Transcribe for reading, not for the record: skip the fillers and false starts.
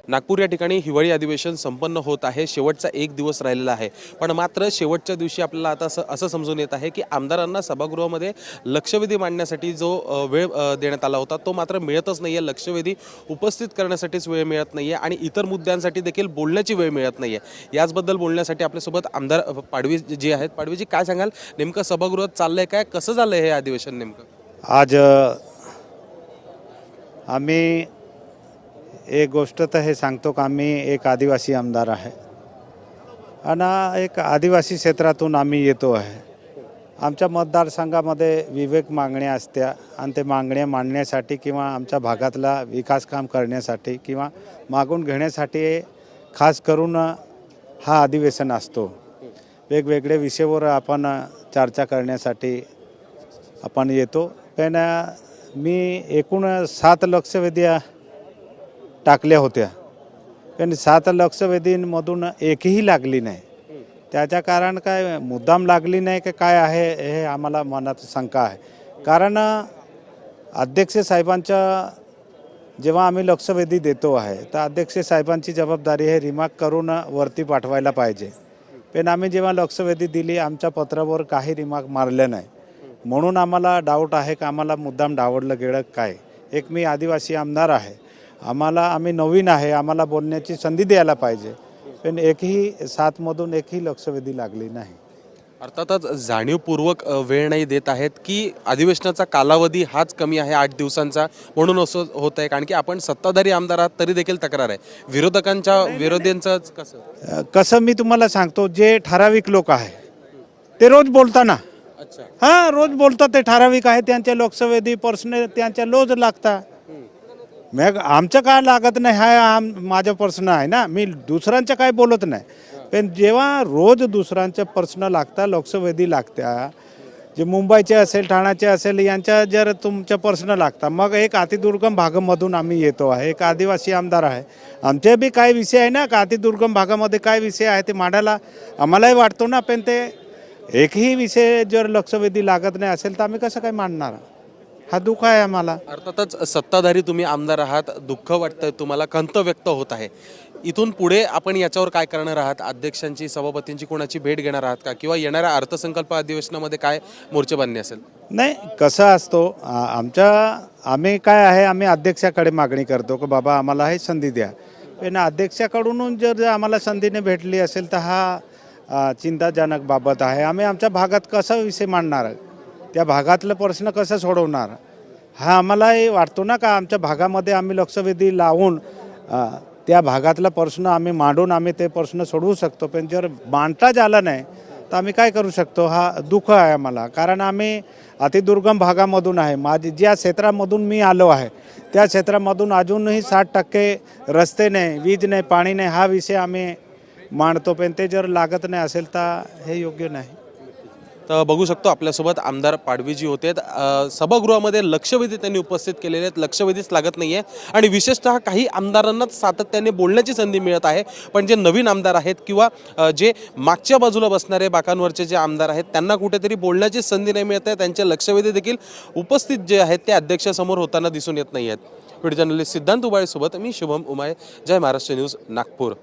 नागपूर या ठिकाणी हिवाळी अधिवेशन संपन्न होत आहे। शेवटचा एक दिवस राहिलेला आहे, पण मात्र शेवटच्या दिवशी आपल्याला आता असं समजून येत आहे की आमदारांना सभागृहामध्ये लक्षवेधी मांडण्यासाठी जो वेळ देण्यात आला होता तो मात्र मिळतच नाहीये। लक्षवेधी उपस्थित करण्यासाठीच वेळ मिळत नाहीये आणि इतर मुद्द्यांसाठी देखील बोलण्याची वेळ मिळत नाहीये। याचबद्दल बोलण्यासाठी आपल्यासोबत आमदार पाडवी जी आहेत। पाडवीजी, काय सांगाल, नेमकं सभागृहात चाललंय काय, कसं झालंय हे अधिवेशन नेमकं? आज आम्ही एक गोष्ट तर हे सांगतो की आम्ही एक आदिवासी आमदार आहे आणि एक आदिवासी क्षेत्रातून आम्ही येतो आहे। आमच्या मतदारसंघामध्ये विवेक मागण्या असत्या आणि ते मागण्या मांडण्यासाठी किंवा आमच्या भागातला विकास काम करण्यासाठी किंवा मागून घेण्यासाठी खास करून हा अधिवेशन असतो। वेगवेगळे विषयावर आपण चर्चा करण्यासाठी आपण येतो। पण मी एकूण 7 लक्षवेधी टाकल्या होत्या, पण 7 लक्षवेधींमधून एकही लागली नाही। त्याच्या कारण काय मुद्दाम लागली नाही की काय आहे हे आम्हाला मनात शंका आहे। कारण अध्यक्ष साहेबांच्या जेव्हा आम्ही लक्षवेधी देतो आहे तर अध्यक्ष साहेबांची जबाबदारी हे रिमार्क करून वरती पाठवायला पाहिजे। पण आम्ही जेव्हा लक्षवेधी दिली आमच्या पत्रावर काही रिमार्क मारले नाही, म्हणून आम्हाला डाऊट आहे की आम्हाला मुद्दाम डावडलं गेलं काय। एक मी आदिवासी आमदार आहे, आम्ही नवीन आहे, आम्हाला बोलण्याची संधी द्यायला पाहिजे, पण एकही 7 मधून एकही लक्षवेधी लागली नाही। अर्थातच जाणीवपूर्वक वेळ नाही देत आहेत की अधिवेशनाचा कालावधी हाच कमी आहे 8 दिवसांचा, म्हणून असं होत आहे। कारण की आपण सत्ताधारी आमदार आहात तरी देखील तक्रार आहे विरोधकांचं कसं मी तुम्हाला सांगतो, जे ठराविक लोक आहे ते रोज बोलताना रोज बोलतात, ते ठराविक आहे, त्यांच्या लोकसभेदी पर्सनल त्यांच्या रोज लागतात। मग आमचं काय लागत नाही हा माझा प्रश्न आहे ना, मी दुसऱ्यांचं काय बोलत नाही। पण जेव्हा रोज दुसऱ्यांचं प्रश्न लागता, लोकसभेदी लागत्या, जे मुंबईचे असेल ठाण्याचे असेल यांच्या जर तुमचं प्रश्न लागता, मग एक अतिदुर्गम भागामधून आम्ही येतो आहे, एक आदिवासी आमदार आहे, आमचे बी काय विषय आहे ना, का अतिदुर्गम भागामध्ये काय विषय आहे ते मांडायला आम्हालाही वाटतो ना। पण ते एकही विषय जर लक्षवेधी लागत नाही असेल तर आम्ही कसं काय मांडणार, हा दुःख आहे आम्हाला। अर्थातच सत्ताधारी तुम्ही आमदार आहात, दुःख वाटतंय तुम्हाला, खंत व्यक्त होत आहे। इथून पुढे आपण याच्यावर काय करणार आहात? अध्यक्षांची, सभापतींची कोणाची भेट घेणार आहात का, किंवा येणाऱ्या अर्थसंकल्प अधिवेशनामध्ये काय मोर्चेबांधणी असेल? नाही, कसं असतो आम्ही काय आहे, आम्ही अध्यक्षाकडे मागणी करतो की बाबा आम्हाला ही संधी द्या। पण अध्यक्षाकडून जर आम्हाला संधीने भेटली असेल तर हा चिंताजनक बाबत आहे। आम्ही आमच्या भागात कसा विषय मांडणार, त्या भागातलं प्रश्न कसं सोडवणार, हा आम्हालाही वाटतो ना। का आमच्या भागामध्ये आम्ही लक्षवेधी लावून त्या भागातला प्रश्न आम्ही मांडून आम्ही ते प्रश्न सोडवू शकतो, पण जर मांडता झाला नाही तर आम्ही काय करू शकतो, हा दुःख आहे आम्हाला। कारण आम्ही अतिदुर्गम भागामधून आहे, ज्या क्षेत्रामधून मी आलो आहे त्या क्षेत्रामधून अजूनही 60% रस्ते नाही, वीज नाही, पाणी नाही, हा विषय आम्ही मांडतो। पण ते जर लागत नाही असेल तर हे योग्य नाही। तर बघू शकतो आपल्यासोबत आमदार पाडवीजी होते। सभागृहामध्ये लक्षवेधी त्यांनी उपस्थित केलेले आहेत, लक्षवेधीच लागत नाहीये आणि विशेषतः काही आमदारांनाच सातत्याने बोलण्याची संधी मिळत आहे, पण जे नवीन आमदार आहेत किंवा जे मागच्या बाजूला बसणारे बाकांवरचे जे आमदार आहेत त्यांना कुठेतरी बोलण्याची संधी नाही मिळत आहे। त्यांचे लक्षवेधी देखील उपस्थित जे आहेत ते अध्यक्षासमोर होताना दिसून येत नाही आहेत। व्हिडिओ जर्नलिस्ट सिद्धांत उबाळेसोबत मी शुभम उमाळे, जय महाराष्ट्र न्यूज, नागपूर।